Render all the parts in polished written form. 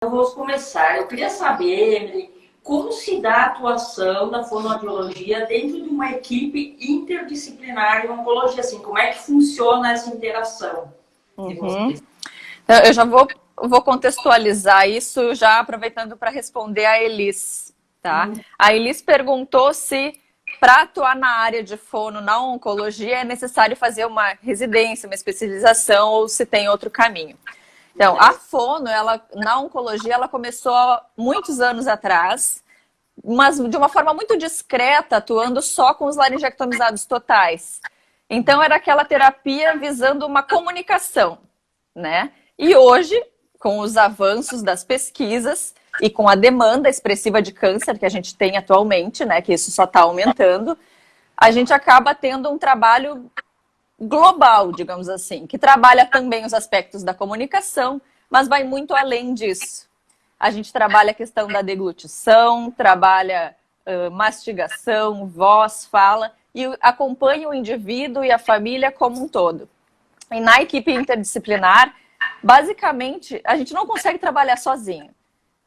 Então, vamos começar. Eu queria saber, Emily, como se dá a atuação da fonoaudiologia dentro de uma equipe interdisciplinar em oncologia? Assim, como é que funciona essa interação de vocês? Eu já vou contextualizar isso já aproveitando para responder a Elis, tá? A Elis perguntou se para atuar na área de fono na oncologia é necessário fazer uma residência, uma especialização ou se tem outro caminho. Então, a fono, na oncologia, ela começou há muitos anos atrás, mas de uma forma muito discreta, atuando só com os laringectomizados totais. Então, era aquela terapia visando uma comunicação, né? E hoje, com os avanços das pesquisas e com a demanda expressiva de câncer que a gente tem atualmente, né, que isso só está aumentando, a gente acaba tendo um trabalho global, digamos assim, que trabalha também os aspectos da comunicação, mas vai muito além disso. A gente trabalha a questão da deglutição, trabalha mastigação, voz, fala, e acompanha o indivíduo e a família como um todo. E na equipe interdisciplinar, basicamente, a gente não consegue trabalhar sozinho.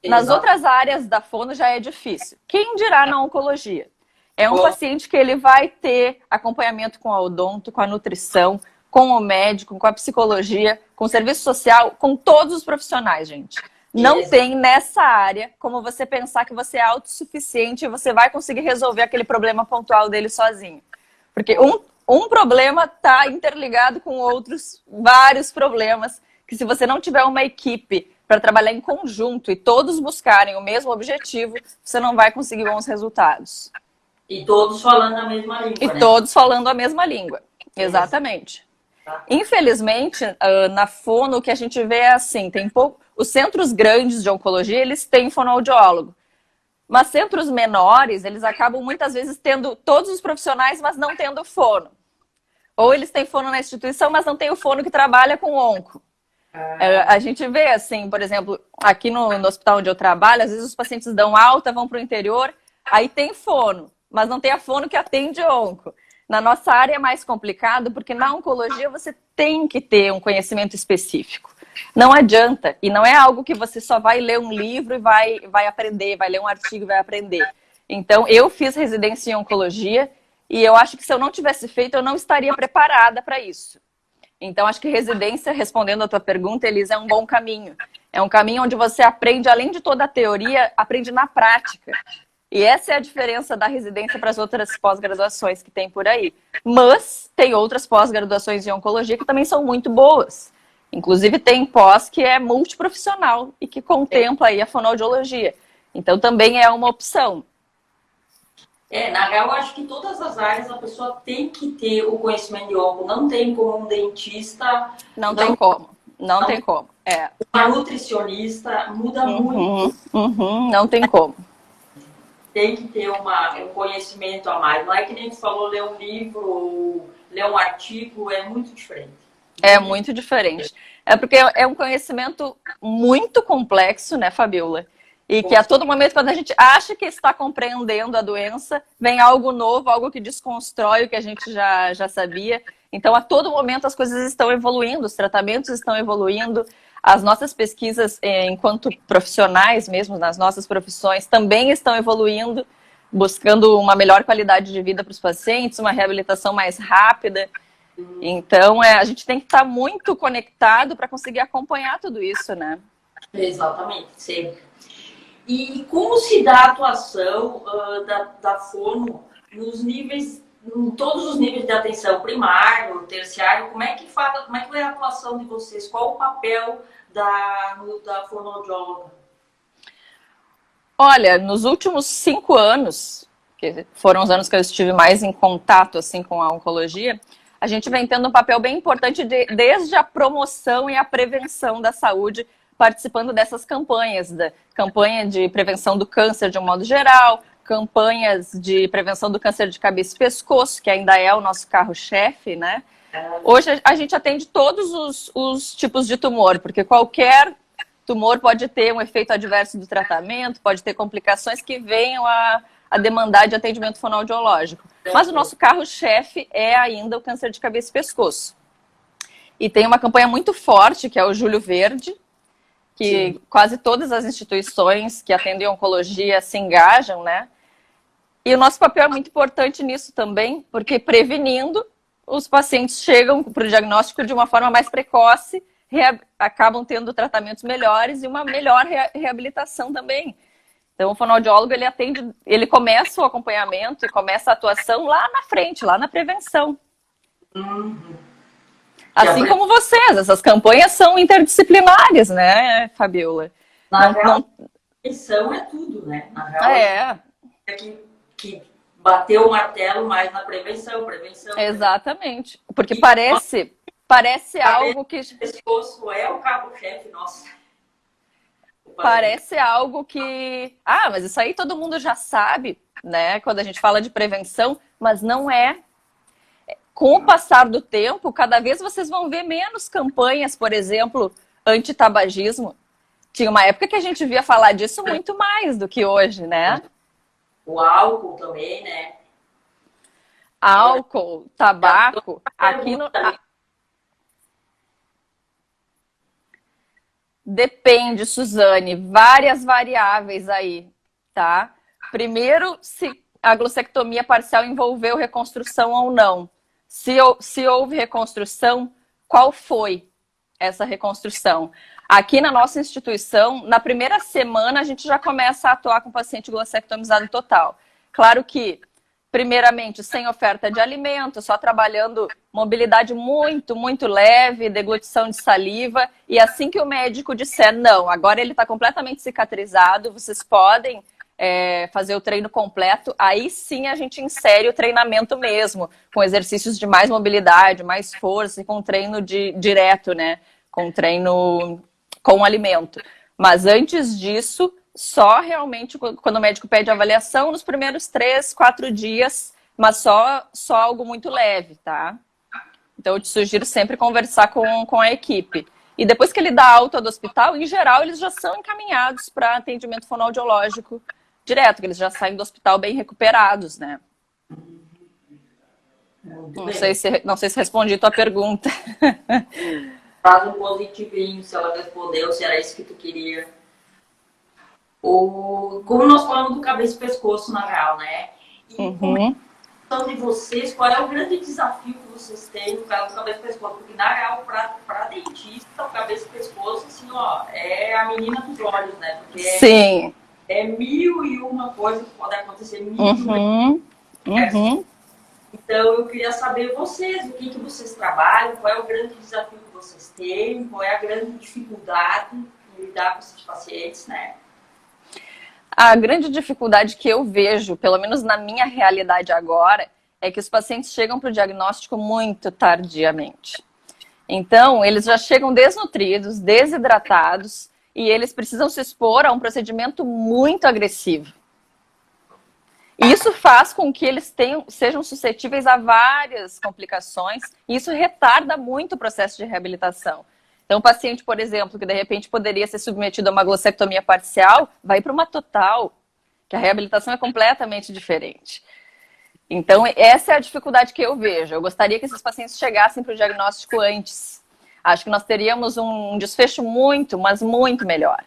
Nas outras áreas da fono já é difícil. Quem dirá na oncologia? É um paciente que ele vai ter acompanhamento com a odonto, com a nutrição, com o médico, com a psicologia, com o serviço social, com todos os profissionais, gente. Não tem nessa área como você pensar que você é autossuficiente e você vai conseguir resolver aquele problema pontual dele sozinho. Porque um problema está interligado com outros vários problemas, que se você não tiver uma equipe para trabalhar em conjunto e todos buscarem o mesmo objetivo, você não vai conseguir bons resultados. E todos falando a mesma língua, E né? todos falando a mesma língua, exatamente. Infelizmente, na fono, o que a gente vê é assim, tem pouco. Os centros grandes de oncologia, eles têm fonoaudiólogo. Mas centros menores, eles acabam muitas vezes tendo todos os profissionais, mas não tendo fono. Ou eles têm fono na instituição, mas não tem o fono que trabalha com onco. A gente vê assim, por exemplo, aqui no hospital onde eu trabalho, às vezes os pacientes dão alta, vão para o interior, aí tem fono, mas não tem a fono que atende onco. Na nossa área é mais complicado, porque na oncologia você tem que ter um conhecimento específico. Não adianta. E não é algo que você só vai ler um livro e vai aprender, vai ler um artigo e vai aprender. Então, eu fiz residência em oncologia e eu acho que se eu não tivesse feito, eu não estaria preparada para isso. Então, acho que residência, respondendo a tua pergunta, Elisa, é um bom caminho. É um caminho onde você aprende, além de toda a teoria, aprende na prática. E essa é a diferença da residência para as outras pós-graduações que tem por aí. Mas tem outras pós-graduações em oncologia que também são muito boas. Inclusive tem pós que é multiprofissional e que contempla aí a fonoaudiologia. Então também é uma opção. Na real, eu acho que todas as áreas a pessoa tem que ter o conhecimento de onco. Não tem como um dentista... Não tem como. Não tem como. Uma nutricionista muda muito. Não tem como. Tem que ter um conhecimento a mais. Não é que nem você falou, ler um livro, ler um artigo, é muito diferente. É muito diferente. É porque é um conhecimento muito complexo, né, Fabiola? E que a todo momento, quando a gente acha que está compreendendo a doença, vem algo novo, algo que desconstrói o que a gente já sabia. Então, a todo momento, as coisas estão evoluindo, os tratamentos estão evoluindo, as nossas pesquisas, enquanto profissionais mesmo, nas nossas profissões, também estão evoluindo, buscando uma melhor qualidade de vida para os pacientes, uma reabilitação mais rápida. Então, a gente tem que estar muito conectado para conseguir acompanhar tudo isso, né? Exatamente, sempre. E como se dá a atuação da fono nos níveis, em todos os níveis de atenção, primário, terciário? Como é que é a atuação de vocês? Qual o papel da fonoaudióloga? Olha, nos últimos 5 anos, que foram os anos que eu estive mais em contato assim, com a oncologia, a gente vem tendo um papel bem importante desde a promoção e a prevenção da saúde, participando dessas campanhas, da campanha de prevenção do câncer de um modo geral, campanhas de prevenção do câncer de cabeça e pescoço, que ainda é o nosso carro-chefe, né? Hoje a gente atende todos os tipos de tumor, porque qualquer tumor pode ter um efeito adverso do tratamento, pode ter complicações que venham a demandar de atendimento fonoaudiológico. Mas o nosso carro-chefe é ainda o câncer de cabeça e pescoço. E tem uma campanha muito forte, que é o Julho Verde, que quase todas as instituições que atendem oncologia se engajam, né? E o nosso papel é muito importante nisso também, porque prevenindo, os pacientes chegam para o diagnóstico de uma forma mais precoce, acabam tendo tratamentos melhores e uma melhor reabilitação também. Então, o fonoaudiólogo, ele começa o acompanhamento e começa a atuação lá na frente, lá na prevenção. Assim como vocês, essas campanhas são interdisciplinares, né, Fabiola? Na real, prevenção é tudo, né? Na real, que bater o martelo mais na prevenção. Exatamente. Porque parece algo que... O pescoço é o cabo-chefe nosso. Parece algo que... Ah, mas isso aí todo mundo já sabe, né? Quando a gente fala de prevenção, mas não é. Com o passar do tempo, cada vez vocês vão ver menos campanhas, por exemplo, anti-tabagismo. Tinha uma época que a gente via falar disso muito mais do que hoje, né? O álcool também, né? Álcool, tabaco. Aqui no... Depende, Suzane, várias variáveis aí, tá? Primeiro, se a glossectomia parcial envolveu reconstrução ou não. Se houve reconstrução, qual foi essa reconstrução? Aqui na nossa instituição, na primeira semana, a gente já começa a atuar com paciente glossectomizado total. Claro que, primeiramente, sem oferta de alimento, só trabalhando mobilidade muito, muito leve, deglutição de saliva. E assim que o médico disser, não, agora ele está completamente cicatrizado, vocês podem fazer o treino completo, aí sim a gente insere o treinamento mesmo, com exercícios de mais mobilidade, mais força e com treino direto, né? Com treino com alimento. Mas antes disso, só realmente quando o médico pede avaliação, nos primeiros 3, 4 dias, mas só algo muito leve, tá? Então eu te sugiro sempre conversar com a equipe. E depois que ele dá alta do hospital, em geral, eles já são encaminhados para atendimento fonoaudiológico direto, que eles já saem do hospital bem recuperados, né? Não sei se respondi a tua pergunta. Faz um positivinho, se ela respondeu, se era isso que tu queria. Como nós falamos do cabeça e pescoço na real, né? E então, de vocês, qual é o grande desafio que vocês têm no caso do cabeça e pescoço? Porque na real, para dentista, o cabeça e pescoço, assim, ó, é a menina dos olhos, né? Porque sim. É mil e uma coisa que pode acontecer, mil e uma. Então, eu queria saber vocês, o que vocês trabalham, qual é o grande desafio que vocês têm, qual é a grande dificuldade em lidar com esses pacientes, né? A grande dificuldade que eu vejo, pelo menos na minha realidade agora, é que os pacientes chegam para o diagnóstico muito tardiamente. Então, eles já chegam desnutridos, desidratados, e eles precisam se expor a um procedimento muito agressivo. Isso faz com que eles sejam suscetíveis a várias complicações, e isso retarda muito o processo de reabilitação. Então, o paciente, por exemplo, que de repente poderia ser submetido a uma glossectomia parcial, vai para uma total, que a reabilitação é completamente diferente. Então, essa é a dificuldade que eu vejo. Eu gostaria que esses pacientes chegassem para o diagnóstico antes. Acho que nós teríamos um desfecho muito, mas muito melhor.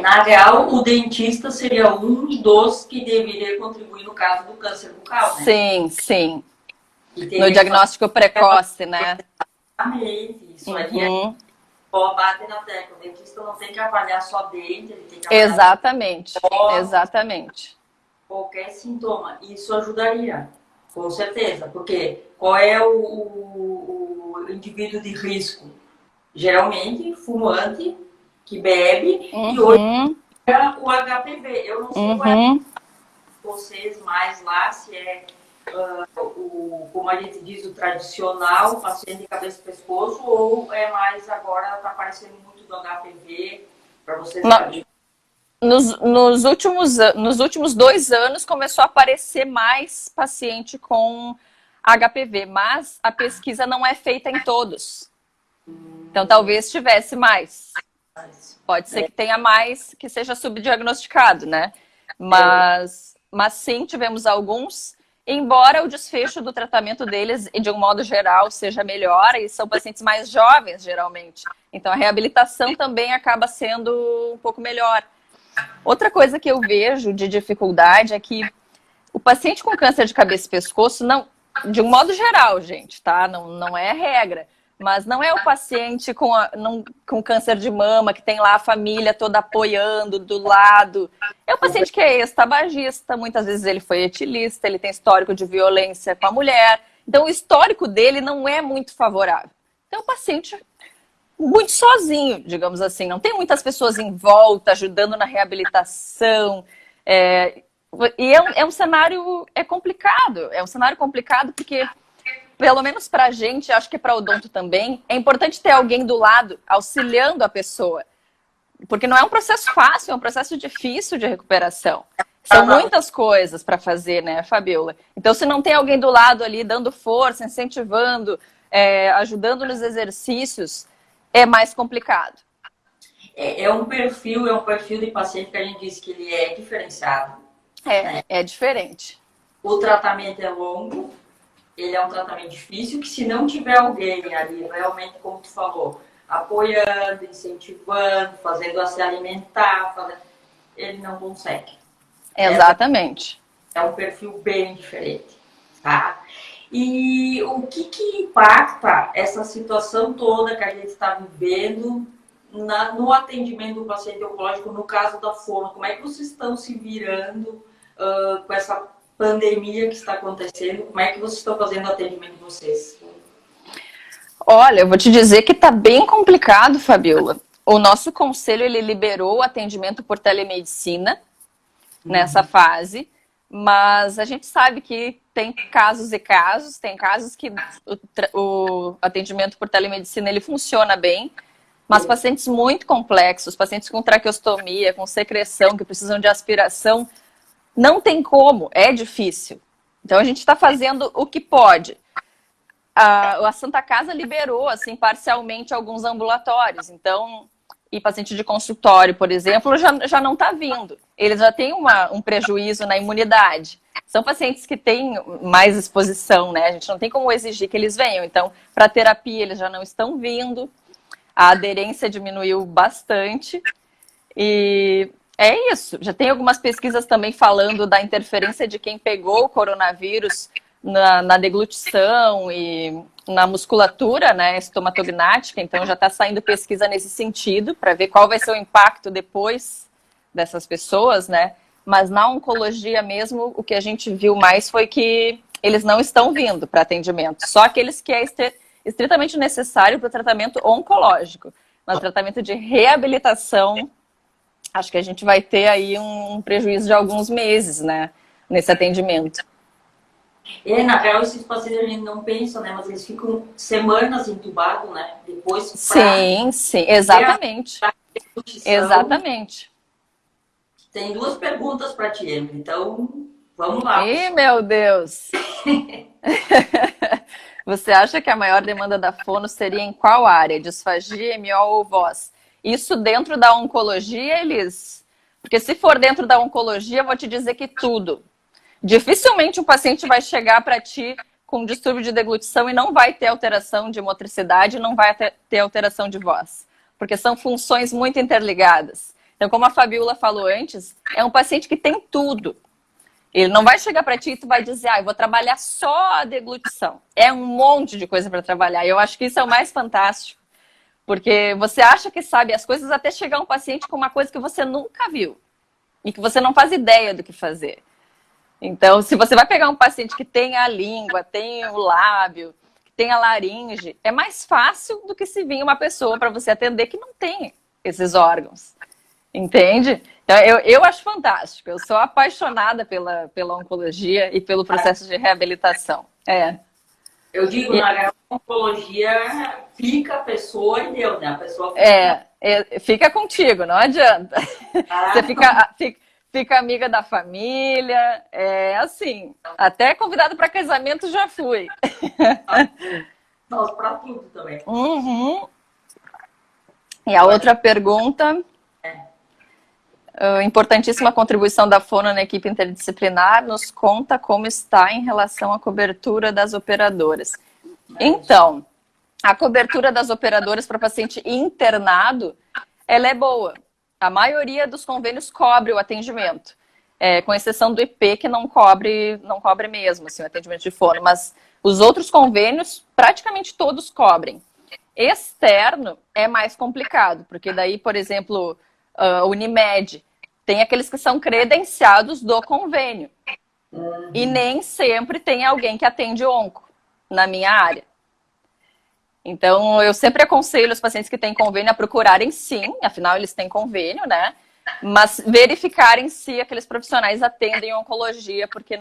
Na real, o dentista seria um dos que deveria contribuir no caso do câncer bucal, né? Sim, sim. No diagnóstico precoce, né? Exatamente. Isso aí bate na tecla. O dentista não tem que avaliar só dente, ele tem que avaliar Exatamente. Qualquer sintoma. Isso ajudaria, com certeza. Porque qual é o indivíduo de risco? Geralmente, fumante, que bebe, e hoje é o HPV. Eu não sei qual é vocês mais lá, se é como a gente diz, o tradicional, paciente de cabeça e pescoço, ou é mais agora, está aparecendo muito do HPV, para vocês saberem. Nos últimos 2 anos começou a aparecer mais paciente com HPV, mas a pesquisa não é feita em todos. Então talvez tivesse mais. Pode ser que tenha mais, que seja subdiagnosticado, né? Mas sim, tivemos alguns. embora o desfecho do tratamento deles, de um modo geral, seja melhor, e são pacientes mais jovens, geralmente. Então, a reabilitação também acaba sendo um pouco melhor. Outra coisa que eu vejo de dificuldade é que o paciente com câncer de cabeça e pescoço, não, de um modo geral, gente, tá? Não é regra. Mas não é o paciente com câncer de mama, que tem lá a família toda apoiando do lado. É o paciente que é ex-tabagista, muitas vezes ele foi etilista, ele tem histórico de violência com a mulher. Então, o histórico dele não é muito favorável. Então, é um paciente muito sozinho, digamos assim. Não tem muitas pessoas em volta ajudando na reabilitação. E é um cenário complicado. É um cenário complicado porque, pelo menos pra gente, acho que para odonto também, é importante ter alguém do lado auxiliando a pessoa. Porque não é um processo fácil, é um processo difícil de recuperação. São muitas coisas para fazer, né, Fabiola? Então, se não tem alguém do lado ali dando força, incentivando, ajudando nos exercícios, é mais complicado. É um perfil de paciente que a gente diz que ele é diferenciado. É diferente. O tratamento é longo, ele é um tratamento difícil, que se não tiver alguém ali, realmente, como tu falou, apoiando, incentivando, fazendo-a se alimentar, ele não consegue. Exatamente. É um perfil bem diferente, tá? E o que impacta essa situação toda que a gente está vivendo no atendimento do paciente oncológico, no caso da fono? Como é que vocês estão se virando com essa pandemia que está acontecendo? Como é que vocês estão fazendo o atendimento de vocês? Olha, eu vou te dizer que está bem complicado, Fabiola. O nosso conselho, ele liberou o atendimento por telemedicina nessa fase, mas a gente sabe que tem casos e casos, tem casos que o atendimento por telemedicina ele funciona bem, mas pacientes muito complexos, pacientes com traqueostomia, com secreção, que precisam de aspiração, não tem como, é difícil. Então a gente está fazendo o que pode. A Santa Casa liberou, assim, parcialmente alguns ambulatórios, então, e paciente de consultório, por exemplo, já não está vindo. Eles já têm um prejuízo na imunidade. São pacientes que têm mais exposição, né? A gente não tem como exigir que eles venham. Então, para terapia, eles já não estão vindo. A aderência diminuiu bastante. E é isso. Já tem algumas pesquisas também falando da interferência de quem pegou o coronavírus na deglutição e na musculatura, né, estomatognática. Então já está saindo pesquisa nesse sentido para ver qual vai ser o impacto depois dessas pessoas, né? Mas na oncologia mesmo, o que a gente viu mais foi que eles não estão vindo para atendimento. Só aqueles que é estritamente necessário para o tratamento oncológico. No tratamento de reabilitação, acho que a gente vai ter aí um prejuízo de alguns meses, né, nesse atendimento. Na real, esses pacientes a gente não pensa, né? Mas eles ficam semanas entubados, né? Depois. Sim, exatamente. Exatamente. Tem duas perguntas para ti, Emily. Então, vamos lá. Ih, meu Deus! Você acha que a maior demanda da fono seria em qual área? Disfagia, MO ou voz? Isso dentro da oncologia, Elis? Porque se for dentro da oncologia, eu vou te dizer que tudo. Dificilmente um paciente vai chegar para ti com distúrbio de deglutição e não vai ter alteração de motricidade, não vai ter alteração de voz. Porque são funções muito interligadas. Então, como a Fabiola falou antes, é um paciente que tem tudo. Ele não vai chegar para ti e tu vai dizer, eu vou trabalhar só a deglutição. É um monte de coisa para trabalhar. E eu acho que isso é o mais fantástico. Porque você acha que sabe as coisas até chegar um paciente com uma coisa que você nunca viu. E que você não faz ideia do que fazer. Então, se você vai pegar um paciente que tem a língua, tem o lábio, que tem a laringe, é mais fácil do que se vir uma pessoa para você atender que não tem esses órgãos. Entende? Então, eu acho fantástico. Eu sou apaixonada pela oncologia e pelo processo de reabilitação. Eu digo, na oncologia, fica a pessoa e deu, né? A pessoa fica contigo, não adianta. Você fica amiga da família, assim, até convidado para casamento já fui. Nossa, para tudo também. E a outra pergunta, Importantíssima contribuição da fono na equipe interdisciplinar, nos conta como está em relação à cobertura das operadoras. Então, a cobertura das operadoras para paciente internado, ela é boa. A maioria dos convênios cobre o atendimento, com exceção do IP, que não cobre mesmo assim, o atendimento de fono, mas os outros convênios, praticamente todos cobrem. Externo é mais complicado, porque daí, por exemplo, Unimed, tem aqueles que são credenciados do convênio. E nem sempre tem alguém que atende onco na minha área. Então, eu sempre aconselho os pacientes que têm convênio a procurarem sim, afinal eles têm convênio, né? Mas verificarem se aqueles profissionais atendem oncologia, porque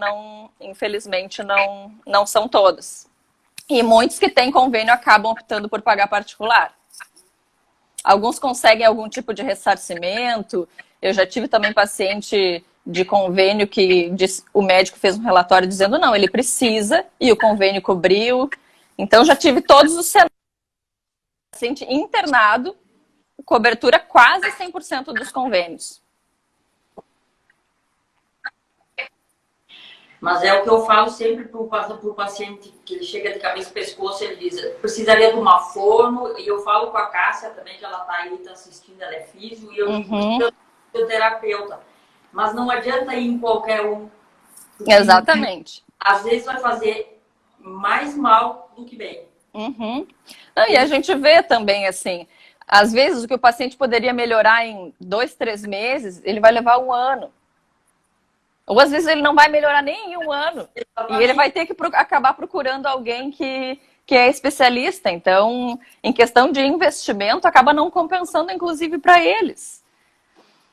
infelizmente, não são todos. E muitos que têm convênio acabam optando por pagar particular. Alguns conseguem algum tipo de ressarcimento. Eu já tive também paciente de convênio que o médico fez um relatório dizendo não, ele precisa, e o convênio cobriu. Então, já tive todos os cenários. Paciente internado, cobertura quase 100% dos convênios. Mas é o que eu falo sempre para o paciente que ele chega de cabeça e pescoço, ele diz, precisaria de uma fono, e eu falo com a Cássia também, que ela está aí, está assistindo, ela é físio, e eu digo, fisioterapeuta. Mas não adianta ir em qualquer um. Exatamente. Às vezes vai fazer mais mal do que bem. Não, e a gente vê também, assim, às vezes o que o paciente poderia melhorar em 2, 3 meses, ele vai levar 1 ano. Ou às vezes ele não vai melhorar nem em 1 ano. Exatamente. E ele vai ter que acabar procurando alguém que é especialista. Então, em questão de investimento, acaba não compensando, inclusive, para eles.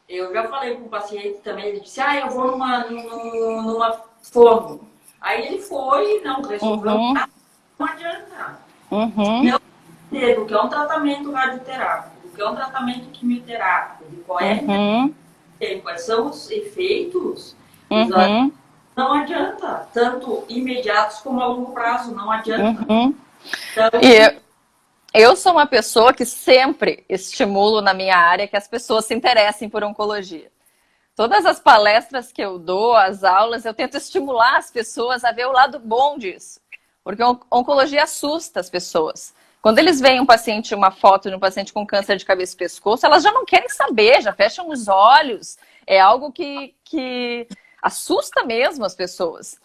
Eu já falei com o paciente também, ele disse, eu vou numa fono. Aí ele foi, não resolveu nada, não adianta. Não entender do que é um tratamento radioterápico, do que é um tratamento quimioterápico, de qual é quais são os efeitos. Não adianta, tanto imediatos como a longo prazo, não adianta. Então, e eu sou uma pessoa que sempre estimulo na minha área que as pessoas se interessem por oncologia. Todas as palestras que eu dou, as aulas, eu tento estimular as pessoas a ver o lado bom disso. Porque a oncologia assusta as pessoas. Quando eles veem uma foto de um paciente com câncer de cabeça e pescoço, elas já não querem saber, já fecham os olhos. É algo que assusta mesmo as pessoas.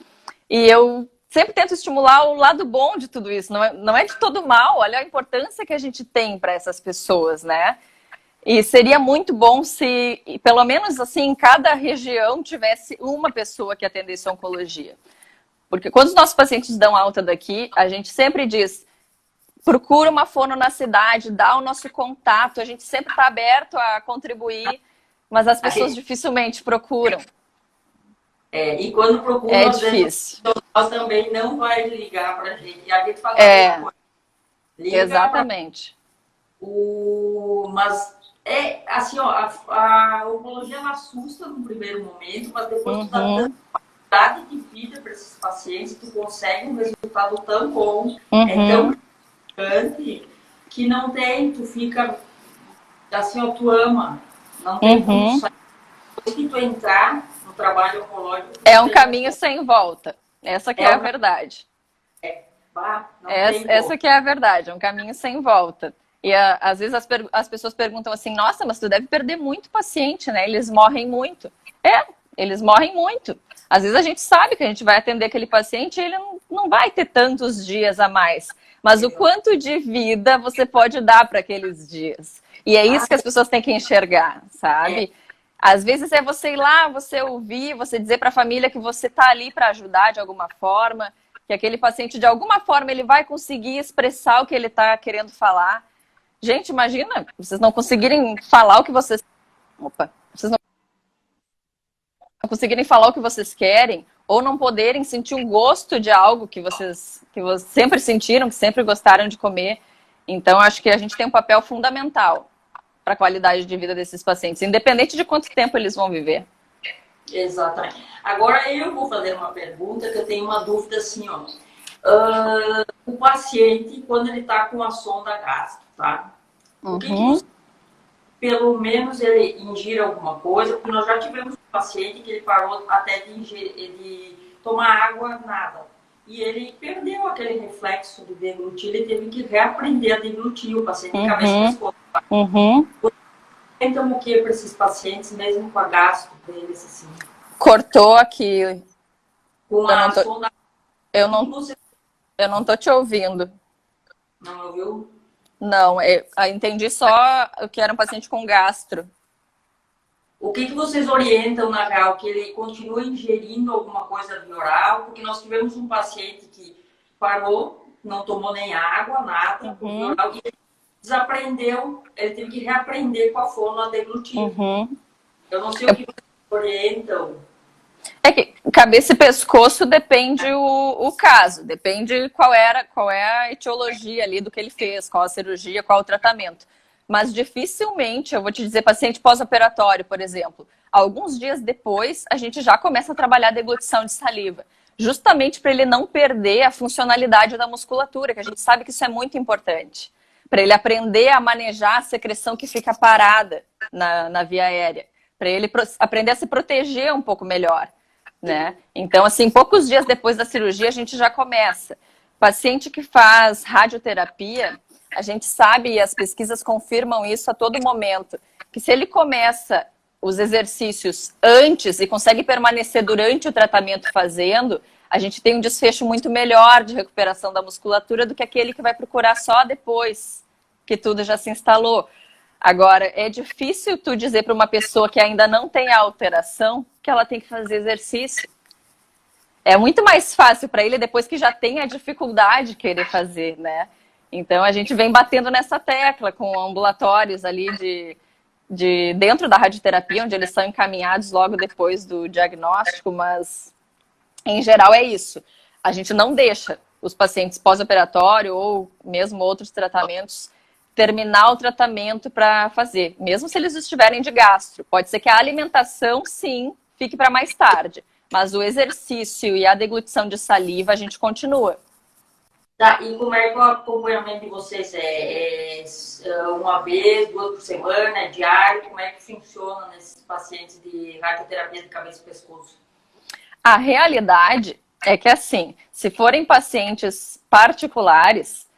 E eu sempre tento estimular o lado bom de tudo isso. Não é de todo mal, olha a importância que a gente tem para essas pessoas, né? E seria muito bom se, pelo menos assim, em cada região tivesse uma pessoa que atendesse oncologia. Porque quando os nossos pacientes dão alta daqui, a gente sempre diz, procura uma fono na cidade, dá o nosso contato, a gente sempre está aberto a contribuir, mas as pessoas dificilmente procuram. E quando procuram, é difícil. Ela também não vai ligar para a gente. E a gente fala exatamente. Mas assim, a oncologia ela assusta no primeiro momento, mas depois tu dá tanta qualidade de vida para esses pacientes, tu consegue um resultado tão bom, é tão importante que não tem, tu fica assim, tu ama, não tem como sair. Depois que tu entrar no trabalho oncológico, é um caminho sem volta. Essa que é a verdade. Essa que é a verdade, é um caminho sem volta. E às vezes as pessoas perguntam assim, nossa, mas tu deve perder muito paciente, né? Eles morrem muito. Eles morrem muito. Às vezes a gente sabe que a gente vai atender aquele paciente e ele não vai ter tantos dias a mais. Mas o quanto de vida você pode dar para aqueles dias? E é isso que as pessoas têm que enxergar, sabe? Às vezes é você ir lá, você ouvir, você dizer para a família que você está ali para ajudar de alguma forma, que aquele paciente, de alguma forma, ele vai conseguir expressar o que ele está querendo falar. Gente, imagina, vocês não conseguirem falar o que vocês... Vocês não conseguirem falar o que vocês querem, ou não poderem sentir um gosto de algo que vocês sempre sentiram, que sempre gostaram de comer. Então, acho que a gente tem um papel fundamental para a qualidade de vida desses pacientes, independente de quanto tempo eles vão viver. Exatamente. Agora, eu vou fazer uma pergunta, que eu tenho uma dúvida assim, o paciente, quando ele está com a sonda gástrica, tá? O que você pelo menos ele ingira alguma coisa, porque nós já tivemos um paciente que ele parou até de tomar água, nada. E ele perdeu aquele reflexo de deglutir, ele teve que reaprender a deglutir, o paciente de cabeça e pescoço. Então, o que para esses pacientes, mesmo com a gastro deles, assim? Cortou aqui. Com a sonda... Eu não tô te ouvindo. Não ouviu? Não, eu entendi só que era um paciente com gastro. O que vocês orientam na real? Que ele continue ingerindo alguma coisa via oral? Porque nós tivemos um paciente que parou, não tomou nem água, nada, via oral, e ele desaprendeu, ele teve que reaprender com a fono a deglutir. Eu não sei o que vocês orientam. É que cabeça e pescoço depende o caso, depende qual é a etiologia ali do que ele fez, qual a cirurgia, qual o tratamento. Mas dificilmente, eu vou te dizer, paciente pós-operatório, por exemplo, alguns dias depois a gente já começa a trabalhar a deglutição de saliva, justamente para ele não perder a funcionalidade da musculatura, que a gente sabe que isso é muito importante, para ele aprender a manejar a secreção que fica parada na via aérea, para ele aprender a se proteger um pouco melhor. Né? Então, assim, poucos dias depois da cirurgia, a gente já começa. Paciente que faz radioterapia, a gente sabe, e as pesquisas confirmam isso a todo momento, que se ele começa os exercícios antes e consegue permanecer durante o tratamento fazendo, a gente tem um desfecho muito melhor de recuperação da musculatura do que aquele que vai procurar só depois que tudo já se instalou. Agora, é difícil tu dizer para uma pessoa que ainda não tem a alteração que ela tem que fazer exercício. É muito mais fácil para ele depois que já tem a dificuldade querer fazer, né? Então, a gente vem batendo nessa tecla com ambulatórios ali de dentro da radioterapia, onde eles são encaminhados logo depois do diagnóstico, mas, em geral, é isso. A gente não deixa os pacientes pós-operatório ou mesmo outros tratamentos terminar o tratamento para fazer, mesmo se eles estiverem de gastro. Pode ser que a alimentação, sim, fique para mais tarde, mas o exercício e a deglutição de saliva a gente continua. Tá, e como é que o acompanhamento de vocês é uma vez, 2 por semana, é diário? Como é que funciona nesses pacientes de radioterapia de cabeça e pescoço? A realidade é que, assim, se forem pacientes particulares,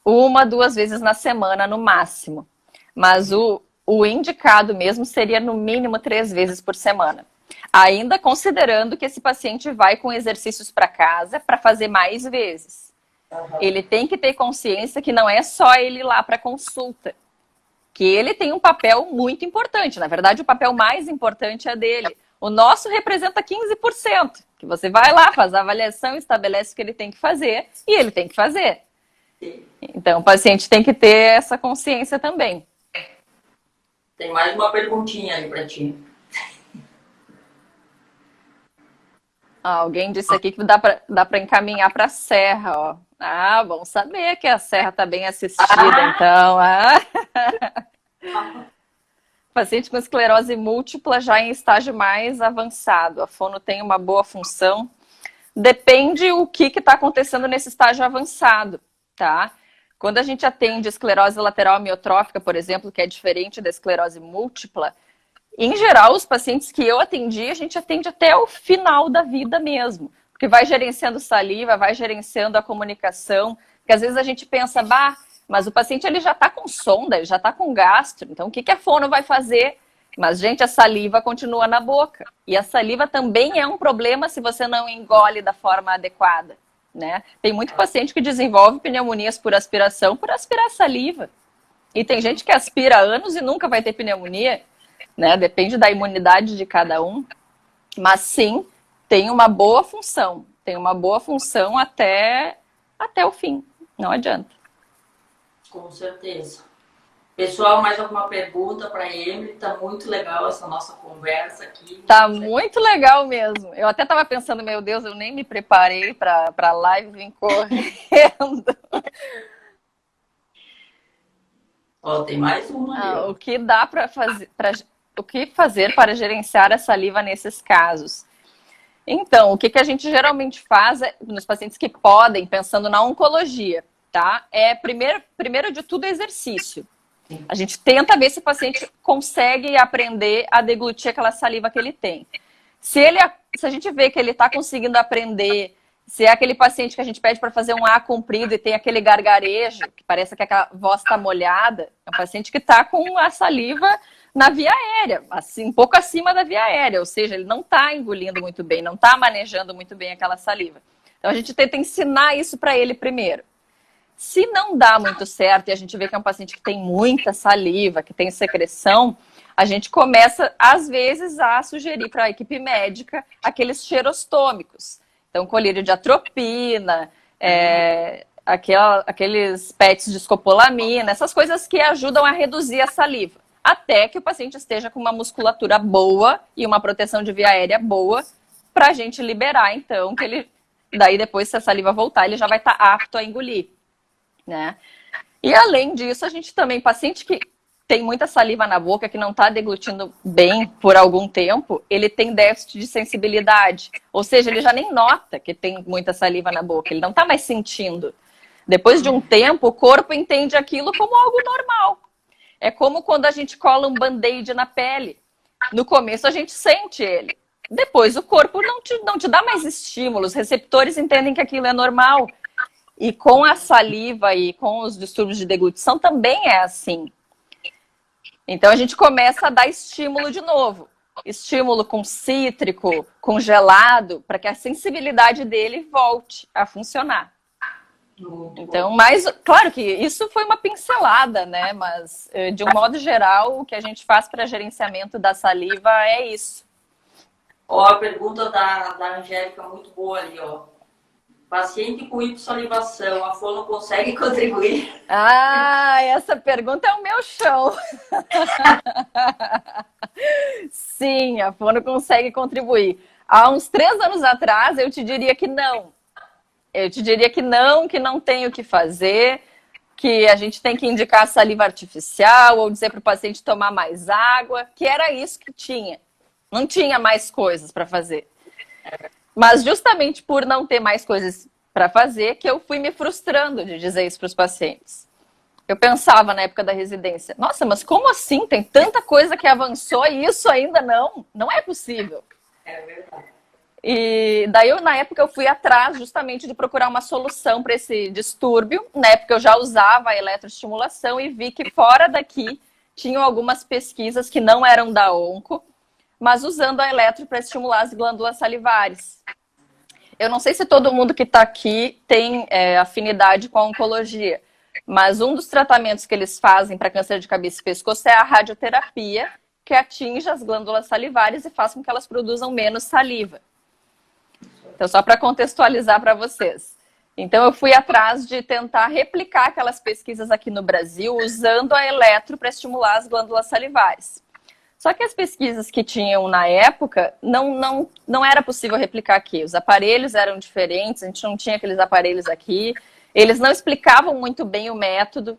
1, 2 vezes na semana no máximo. Mas o indicado mesmo seria no mínimo 3 vezes por semana. Ainda considerando que esse paciente vai com exercícios para casa para fazer mais vezes. Ele tem que ter consciência que não é só ele ir lá para consulta. Que ele tem um papel muito importante. Na verdade, o papel mais importante é dele. O nosso representa 15%. Que você vai lá, faz a avaliação, estabelece o que ele tem que fazer e ele tem que fazer. Então, o paciente tem que ter essa consciência também. Tem mais uma perguntinha ali para ti. Alguém disse aqui que dá para encaminhar para a Serra, ó. Ah, bom saber que a Serra está bem assistida, então. Paciente com esclerose múltipla já em estágio mais avançado. A fono tem uma boa função. Depende o que está acontecendo nesse estágio avançado. Tá? Quando a gente atende esclerose lateral amiotrófica, por exemplo, que é diferente da esclerose múltipla, em geral, os pacientes que eu atendi, a gente atende até o final da vida mesmo. Porque vai gerenciando saliva, vai gerenciando a comunicação, porque às vezes a gente pensa, mas o paciente ele já está com sonda, ele já está com gastro, então o que a fono vai fazer? Mas, gente, a saliva continua na boca. E a saliva também é um problema se você não engole da forma adequada. Né? Tem muito paciente que desenvolve pneumonias por aspiração, por aspirar saliva. E tem gente que aspira há anos e nunca vai ter pneumonia, né? Depende da imunidade de cada um. Mas sim, tem uma boa função. Tem uma boa função até o fim. Não adianta. Com certeza. Pessoal, mais alguma pergunta para a Emily? Tá muito legal essa nossa conversa aqui. Tá muito legal mesmo. Eu até tava pensando, meu Deus, eu nem me preparei para a live, vim correndo. Ó, tem mais uma ali. O que dá para fazer, o que fazer para gerenciar a saliva nesses casos? Então, o que a gente geralmente faz nos pacientes que podem, pensando na oncologia, tá? É primeiro de tudo exercício. A gente tenta ver se o paciente consegue aprender a deglutir aquela saliva que ele tem. Se a gente vê que ele está conseguindo aprender, se é aquele paciente que a gente pede para fazer um A comprido e tem aquele gargarejo, que parece que a voz está molhada, é um paciente que está com a saliva na via aérea, assim, um pouco acima da via aérea, ou seja, ele não está engolindo muito bem, não está manejando muito bem aquela saliva. Então a gente tenta ensinar isso para ele primeiro. Se não dá muito certo e a gente vê que é um paciente que tem muita saliva, que tem secreção, a gente começa, às vezes, a sugerir para a equipe médica aqueles cheirostômicos. Então, colírio de atropina, aqueles PETs de escopolamina, essas coisas que ajudam a reduzir a saliva. Até que o paciente esteja com uma musculatura boa e uma proteção de via aérea boa, para a gente liberar, então, que ele, daí depois, se a saliva voltar, ele já vai estar apto a engolir, né? E além disso, a gente também, paciente que tem muita saliva na boca, que não está deglutindo bem por algum tempo, ele tem déficit de sensibilidade. Ou seja, ele já nem nota que tem muita saliva na boca, ele não está mais sentindo. Depois de um tempo, o corpo entende aquilo como algo normal. É como quando a gente cola um band-aid na pele. No começo a gente sente ele. Depois o corpo não te dá mais estímulos, os receptores entendem que aquilo é normal. E com a saliva e com os distúrbios de deglutição também é assim. Então a gente começa a dar estímulo de novo. Estímulo com cítrico, com gelado, para que a sensibilidade dele volte a funcionar. Então, mas claro que isso foi uma pincelada, né? Mas de um modo geral, o que a gente faz para gerenciamento da saliva é isso. Ó, a pergunta da Angélica muito boa ali, ó. Paciente com hipossalivação, a fono consegue contribuir? Ah, essa pergunta é o meu chão. Sim, a fono consegue contribuir. Há uns 3 anos atrás, eu te diria que não. Eu te diria que não tem o que fazer, que a gente tem que indicar saliva artificial ou dizer para o paciente tomar mais água, que era isso que tinha. Não tinha mais coisas para fazer. Mas justamente por não ter mais coisas para fazer, que eu fui me frustrando de dizer isso para os pacientes. Eu pensava na época da residência, nossa, mas como assim? Tem tanta coisa que avançou e isso ainda não? Não é possível. É verdade. E daí, na época, eu fui atrás justamente de procurar uma solução para esse distúrbio. Na época, eu já usava a eletroestimulação e vi que fora daqui tinham algumas pesquisas que não eram da onco, mas usando a eletro para estimular as glândulas salivares. Eu não sei se todo mundo que está aqui tem afinidade com a oncologia, mas um dos tratamentos que eles fazem para câncer de cabeça e pescoço é a radioterapia, que atinge as glândulas salivares e faz com que elas produzam menos saliva. Então, só para contextualizar para vocês. Então, eu fui atrás de tentar replicar aquelas pesquisas aqui no Brasil, usando a eletro para estimular as glândulas salivares. Só que as pesquisas que tinham na época, não era possível replicar aqui. Os aparelhos eram diferentes, a gente não tinha aqueles aparelhos aqui. Eles não explicavam muito bem o método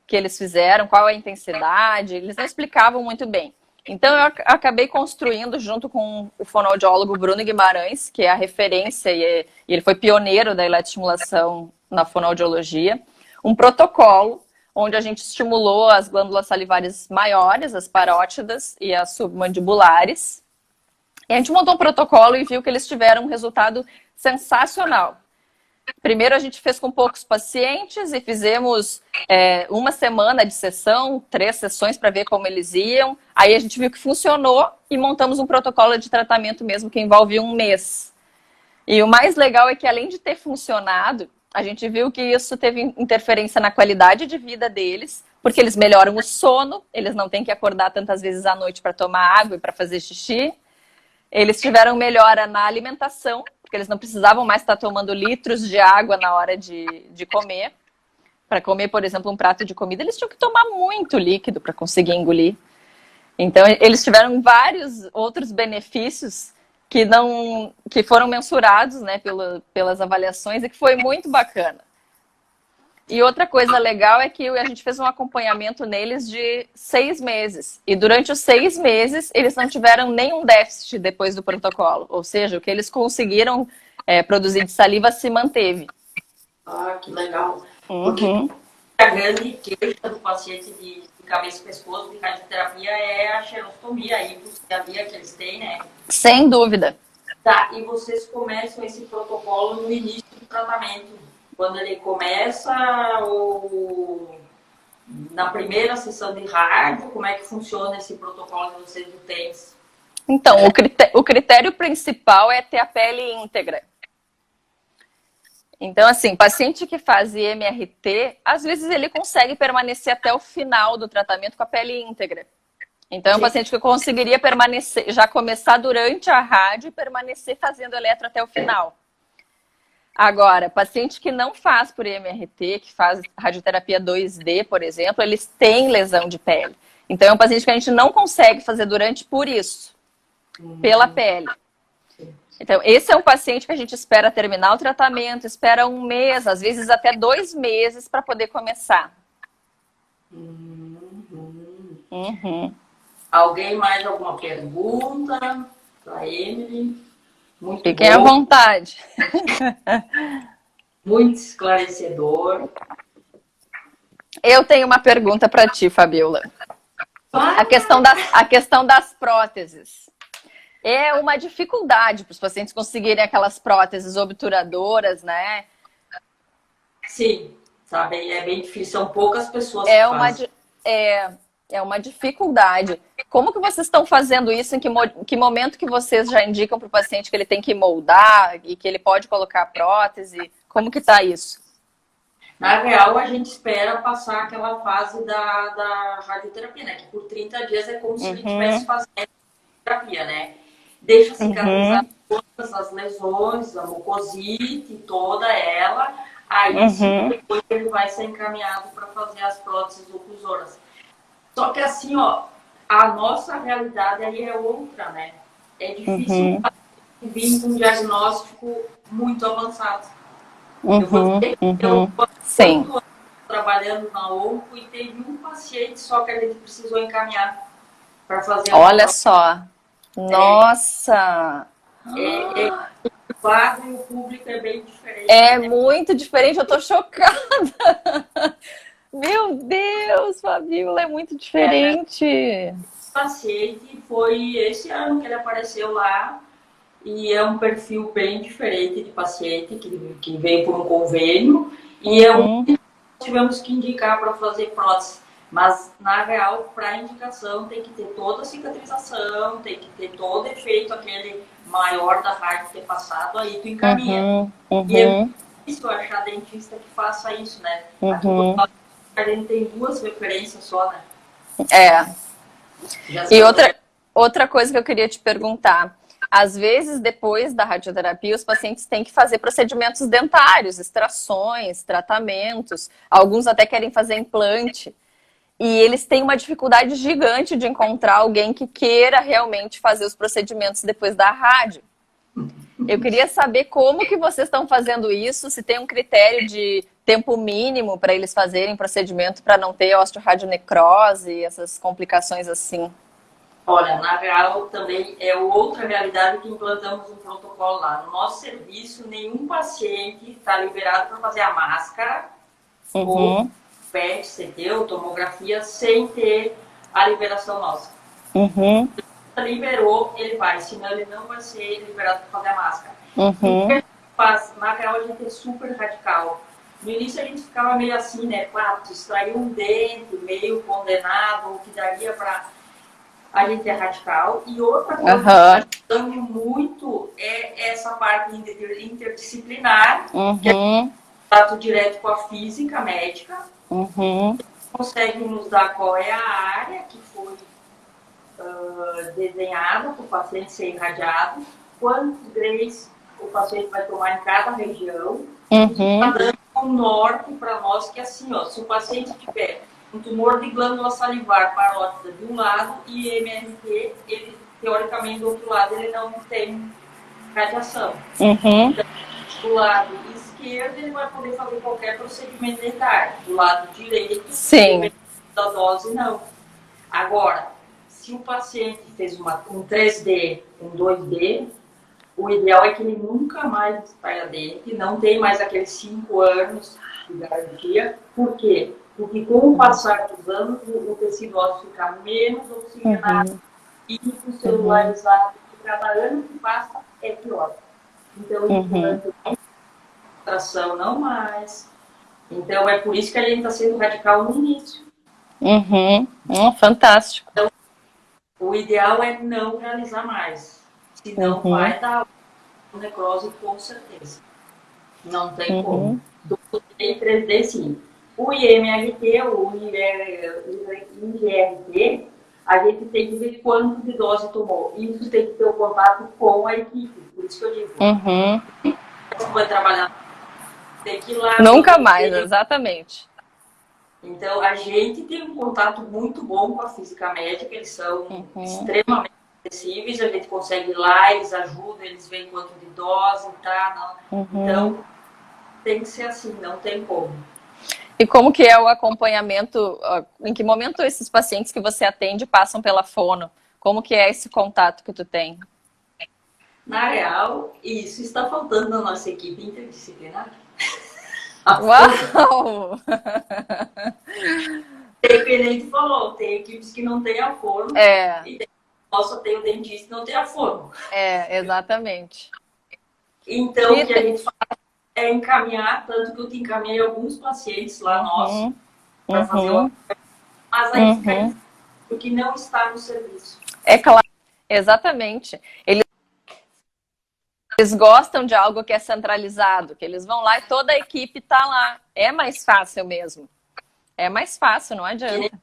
que eles fizeram, qual a intensidade, eles não explicavam muito bem. Então, eu acabei construindo, junto com o fonoaudiólogo Bruno Guimarães, que é a referência, e ele foi pioneiro da eletroestimulação na fonoaudiologia, um protocolo onde a gente estimulou as glândulas salivares maiores, as parótidas e as submandibulares. E a gente montou um protocolo e viu que eles tiveram um resultado sensacional. Primeiro a gente fez com poucos pacientes e fizemos 1 semana de sessão, 3 sessões para ver como eles iam. Aí a gente viu que funcionou e montamos um protocolo de tratamento mesmo que envolve 1 mês. E o mais legal é que além de ter funcionado, a gente viu que isso teve interferência na qualidade de vida deles, porque eles melhoram o sono, eles não têm que acordar tantas vezes à noite para tomar água e para fazer xixi. Eles tiveram melhora na alimentação, porque eles não precisavam mais estar tomando litros de água na hora de comer. Para comer, por exemplo, um prato de comida, eles tinham que tomar muito líquido para conseguir engolir. Então, eles tiveram vários outros benefícios que foram mensurados, né, pelas avaliações e que foi muito bacana. E outra coisa legal é que a gente fez um acompanhamento neles de 6 meses. E durante os 6 meses, eles não tiveram nenhum déficit depois do protocolo. Ou seja, o que eles conseguiram produzir de saliva se manteve. Ah, que legal. Uhum. A grande queixa do paciente de cabeça e pescoço de radioterapia é a xerostomia, aí, a via que eles têm, né? Sem dúvida. Tá, e vocês começam esse protocolo no início do tratamento. Quando ele começa, ou na primeira sessão de rádio, como é que funciona esse protocolo que vocês têm? Então, o critério principal é ter a pele íntegra. Então, assim, paciente que faz IMRT, às vezes ele consegue permanecer até o final do tratamento com a pele íntegra. Então, é um paciente que conseguiria permanecer, já começar durante a rádio e permanecer fazendo eletro até o final. Agora, paciente que não faz por IMRT, que faz radioterapia 2D, por exemplo, eles têm lesão de pele. Então, é um paciente que a gente não consegue fazer durante por isso, pela pele. Então, esse é um paciente que a gente espera terminar o tratamento, espera 1 mês, às vezes até 2 meses para poder começar. Alguém mais alguma pergunta para Emily? Muito Fiquem à vontade. Muito esclarecedor. Eu tenho uma pergunta para ti, Fabiola. A questão das próteses. É uma dificuldade para os pacientes conseguirem aquelas próteses obturadoras, né? Sim, sabe? É bem difícil, são poucas pessoas que fazem. É uma dificuldade. Como que vocês estão fazendo isso? Em que momento que vocês já indicam para o paciente que ele tem que moldar e que ele pode colocar a prótese? Como que está isso? Na real, a gente espera passar aquela fase da radioterapia, né? Que por 30 dias é como se ele estivesse fazendo terapia, né? Deixa cicatrizar todas as lesões, a mucosite, toda ela. Aí sim, depois ele vai ser encaminhado para fazer as próteses oclusoras. Só que assim, ó, a nossa realidade aí é outra, né? É difícil vir com um diagnóstico muito avançado. Eu vou dizer que eu estou trabalhando na ONCO e teve um paciente só que a gente precisou encaminhar para fazer. Olha só. Nossa! O quadro e o público é bem diferente. É muito diferente, eu tô chocada. Meu Deus, Fabiola, é muito diferente. O paciente foi esse ano que ele apareceu lá e é um perfil bem diferente de paciente que veio por um convênio e é um que tivemos que indicar para fazer prótese. Mas, na real, para indicação tem que ter toda a cicatrização, tem que ter todo o efeito aquele maior da rádio ter passado, aí tu encaminha. E é difícil achar dentista que faça isso, né? Aqui a gente tem 2 referências só, né? E outra coisa que eu queria te perguntar. Às vezes, depois da radioterapia, os pacientes têm que fazer procedimentos dentários, extrações, tratamentos. Alguns até querem fazer implante. E eles têm uma dificuldade gigante de encontrar alguém que queira realmente fazer os procedimentos depois da rádio. Eu queria saber como que vocês estão fazendo isso, se tem um critério de tempo mínimo para eles fazerem procedimento para não ter osteoradionecrose, essas complicações assim. Olha, na real também é outra realidade que implantamos um protocolo lá. No nosso serviço, nenhum paciente está liberado para fazer a máscara ou PET, CT ou tomografia sem ter a liberação nossa. Liberou, ele vai, senão ele não vai ser liberado para fazer a máscara. Na real, a gente é super radical. No início a gente ficava meio assim, né? Claro, extraiu um dente, meio condenado, o que daria para... A gente é radical. E outra coisa que eu amo muito é essa parte interdisciplinar, que é contato direto com a física médica. Consegue nos dar qual é a área que foi desenhada para o paciente ser irradiado, quantos grays o paciente vai tomar em cada região, está dando um norte para nós que é assim, ó, se o paciente tiver um tumor de glândula salivar parótida de um lado e MRT, ele, teoricamente, do outro lado, ele não tem radiação. Então, do lado esquerdo, ele vai poder fazer qualquer procedimento dentário. Do lado direito, da dose, não. Agora, se o paciente fez um 3D, um 2D, o ideal é que ele nunca mais extraia dente, não tem mais aqueles 5 anos de garantia. Por quê? Porque com o passar dos anos, o tecido ósseo fica menos oxigenado e o celularizado. Cada ano que passa é pior. Então, o implante tração não mais. Então, é por isso que a gente está sendo radical no início. Fantástico. Então, o ideal é não realizar mais. Senão vai dar necrose com certeza. Não tem como. Tudo tem 3D sim. O IMRT, o IGRT, a gente tem que ver quanto de dose tomou. Isso tem que ter o contato com a equipe. Por isso que eu digo. Você vai trabalhar, tem que ir lá. Nunca mais, exatamente. Então, a gente tem um contato muito bom com a física médica, eles são extremamente acessíveis, a gente consegue ir lá, eles ajudam, eles veem quanto de dose, tá? Então, tem que ser assim, não tem como. E como que é o acompanhamento? Em que momento esses pacientes que você atende passam pela fono? Como que é esse contato que tu tem? Na real, isso está faltando na nossa equipe interdisciplinar. Uau! Tem que a gente falou, tem equipes que não têm a fono. E nossa, tem o dentista que não tem a fono. Exatamente. Então, o que a gente faz é encaminhar, tanto que eu te encaminhei alguns pacientes lá nossos para fazer o... Mas aí fica porque não está no serviço. É claro, exatamente. Eles gostam de algo que é centralizado, que eles vão lá e toda a equipe está lá. É mais fácil mesmo. É mais fácil, não adianta.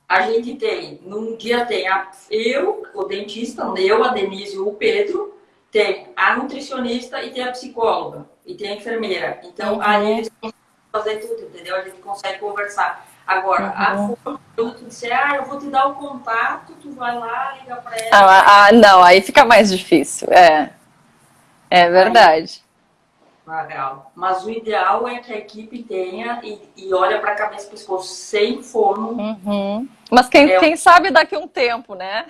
A gente tem, num dia tem eu, o dentista, eu, a Denise e o Pedro, tem a nutricionista e tem a psicóloga, e tem a enfermeira. Então, aí eles conseguem fazer tudo, entendeu? A gente consegue conversar. Agora, a forma, tu disser, eu vou te dar o contato, tu vai lá, liga pra ela. Não, aí fica mais difícil. É verdade. Legal. Mas o ideal é que a equipe tenha e olha para a cabeça e pescoço sem fono. Mas quem sabe daqui a um tempo, né?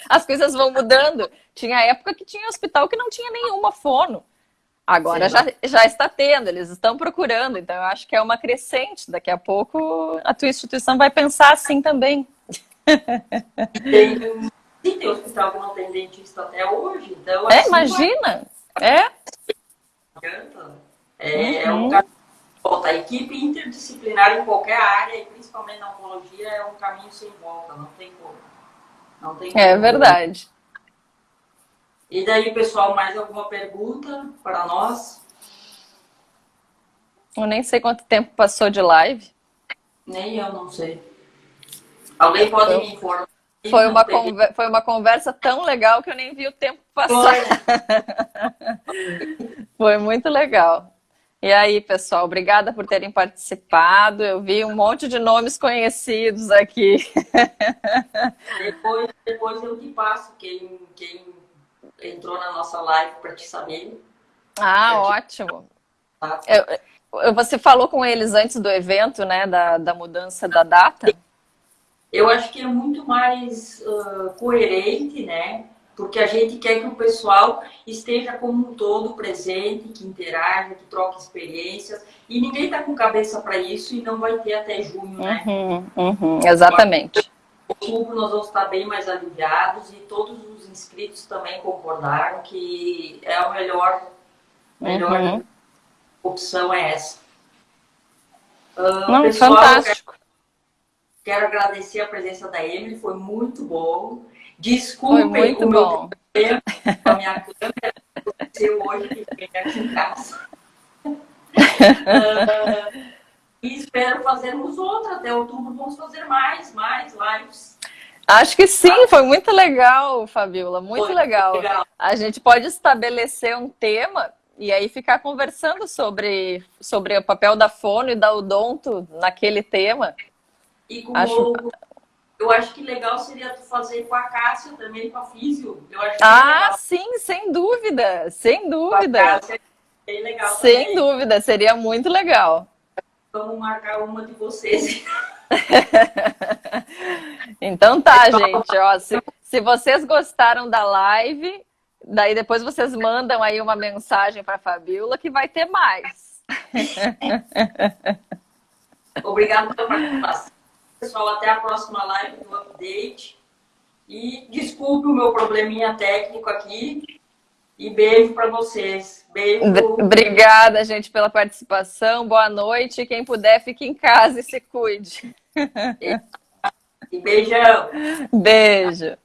As coisas vão mudando. Tinha época que tinha hospital que não tinha nenhuma fono. Agora já está tendo, eles estão procurando. Então eu acho que é uma crescente. Daqui a pouco a tua instituição vai pensar assim também. Tem hospital que não tem dentista até hoje. Então, imagina! É um caminho de volta. A equipe interdisciplinar em qualquer área, e principalmente na oncologia, é um caminho sem volta, não tem como. Não tem como. É verdade. E daí, pessoal, mais alguma pergunta para nós? Eu nem sei quanto tempo passou de live. Nem eu não sei. Alguém pode me informar? Foi uma conversa tão legal que eu nem vi o tempo passar. Foi muito legal. E aí, pessoal, obrigada por terem participado. Eu vi um monte de nomes conhecidos aqui. Depois eu te passo quem entrou na nossa live para te saber. Ótimo. Você falou com eles antes do evento, né? Da mudança da data? Eu acho que é muito mais coerente, né? Porque a gente quer que o pessoal esteja como um todo presente, que interaja, que troque experiências. E ninguém está com cabeça para isso e não vai ter até junho, né? Exatamente. Em outubro nós vamos estar bem mais aliviados e todos os inscritos também concordaram que é a melhor opção é essa. Pessoal, fantástico. Quero agradecer a presença da Emily, foi muito bom. Desculpem muito bom. Problema com a minha câmera, aconteceu hoje que vem aqui em casa. E espero fazermos outra. Até outubro vamos fazer mais lives. Acho que sim, foi muito legal, Fabiola, muito legal. A gente pode estabelecer um tema e aí ficar conversando sobre o papel da fono e da odonto naquele tema. E eu acho que legal seria tu fazer com a Cássia também, com a Físio. Eu acho que sim, sem dúvida, sem dúvida. Com a Cássia é legal sem também. dúvida, seria muito legal. Vamos marcar uma de vocês. Então tá, gente. Ó, se vocês gostaram da live, daí depois vocês mandam aí uma mensagem para a Fabiola que vai ter mais. Obrigado pela participação. Pessoal, até a próxima live do update. E desculpe o meu probleminha técnico aqui. E beijo para vocês. Beijo. Obrigada, gente, pela participação. Boa noite. Quem puder, fique em casa e se cuide. E beijão. Beijo.